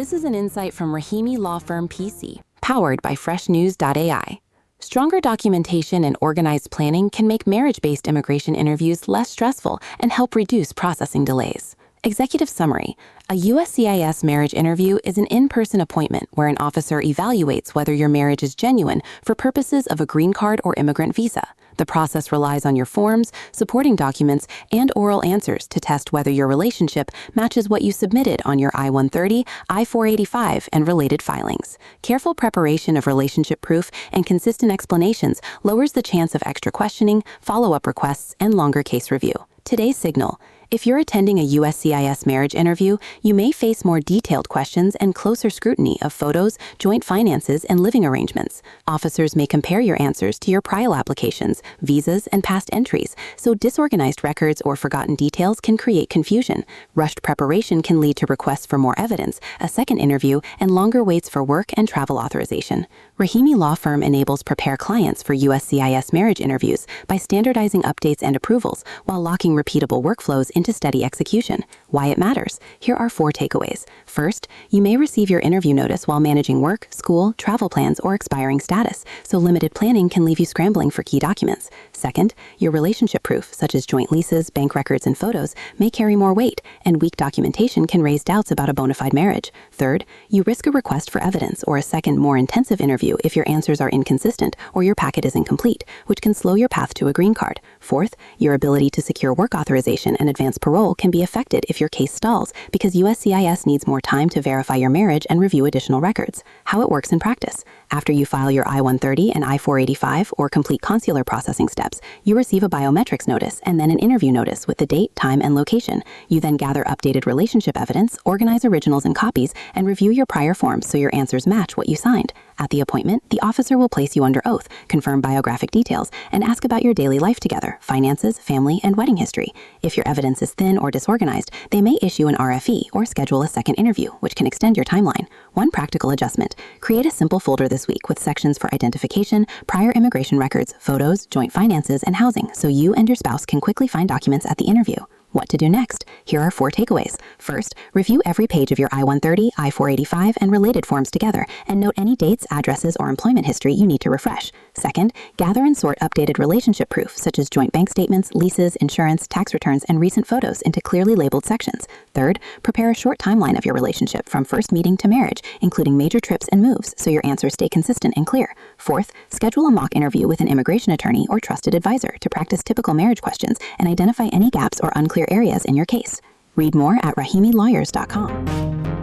This is an insight from Rahimi Law Firm PC, powered by freshnews.ai. Stronger documentation and organized planning can make marriage-based immigration interviews less stressful and help reduce processing delays. Executive summary: a USCIS marriage interview is an in-person appointment where an officer evaluates whether your marriage is genuine for purposes of a green card or immigrant visa. The process relies on your forms, supporting documents, and oral answers to test whether your relationship matches what you submitted on your I-130, I-485, and related filings. Careful preparation of relationship proof and consistent explanations lowers the chance of extra questioning, follow-up requests, and longer case review. Today's signal: if you're attending a USCIS marriage interview, you may face more detailed questions and closer scrutiny of photos, joint finances, and living arrangements. Officers may compare your answers to your prior applications, visas, and past entries, so disorganized records or forgotten details can create confusion. Rushed preparation can lead to requests for more evidence, a second interview, and longer waits for work and travel authorization. Rahimi Law Firm enables prepare clients for USCIS marriage interviews by standardizing updates and approvals while locking repeatable workflows into steady execution. Why it matters: here are 4 takeaways. First, you may receive your interview notice while managing work, school, travel plans, or expiring status, so limited planning can leave you scrambling for key documents. Second, your relationship proof, such as joint leases, bank records, and photos, may carry more weight, and weak documentation can raise doubts about a bona fide marriage. Third, you risk a request for evidence or a second, more intensive interview if your answers are inconsistent or your packet is incomplete, which can slow your path to a green card. Fourth, your ability to secure work authorization and advance parole can be affected if your case stalls because USCIS needs more time to verify your marriage and review additional records. How it works in practice: after you file your I-130 and I-485 or complete consular processing steps, you receive a biometrics notice and then an interview notice with the date, time, and location. You then gather updated relationship evidence, organize originals and copies, and review your prior forms so your answers match what you signed. At the appointment, the officer will place you under oath, confirm biographic details, and ask about your daily life together, finances, family, and wedding history. If your evidence is thin or disorganized, they may issue an RFE or schedule a second interview, which can extend your timeline. One practical adjustment: create a simple folder this week with sections for identification, prior immigration records, photos, joint finances, and housing, so you and your spouse can quickly find documents at the interview. What to do next? Here are 4 takeaways. First, review every page of your I-130, I-485, and related forms together, and note any dates, addresses, or employment history you need to refresh. Second, gather and sort updated relationship proof, such as joint bank statements, leases, insurance, tax returns, and recent photos into clearly labeled sections. Third, prepare a short timeline of your relationship from first meeting to marriage, including major trips and moves, so your answers stay consistent and clear. Fourth, schedule a mock interview with an immigration attorney or trusted advisor to practice typical marriage questions and identify any gaps or unclear areas in your case. Read more at rahimilawyers.com.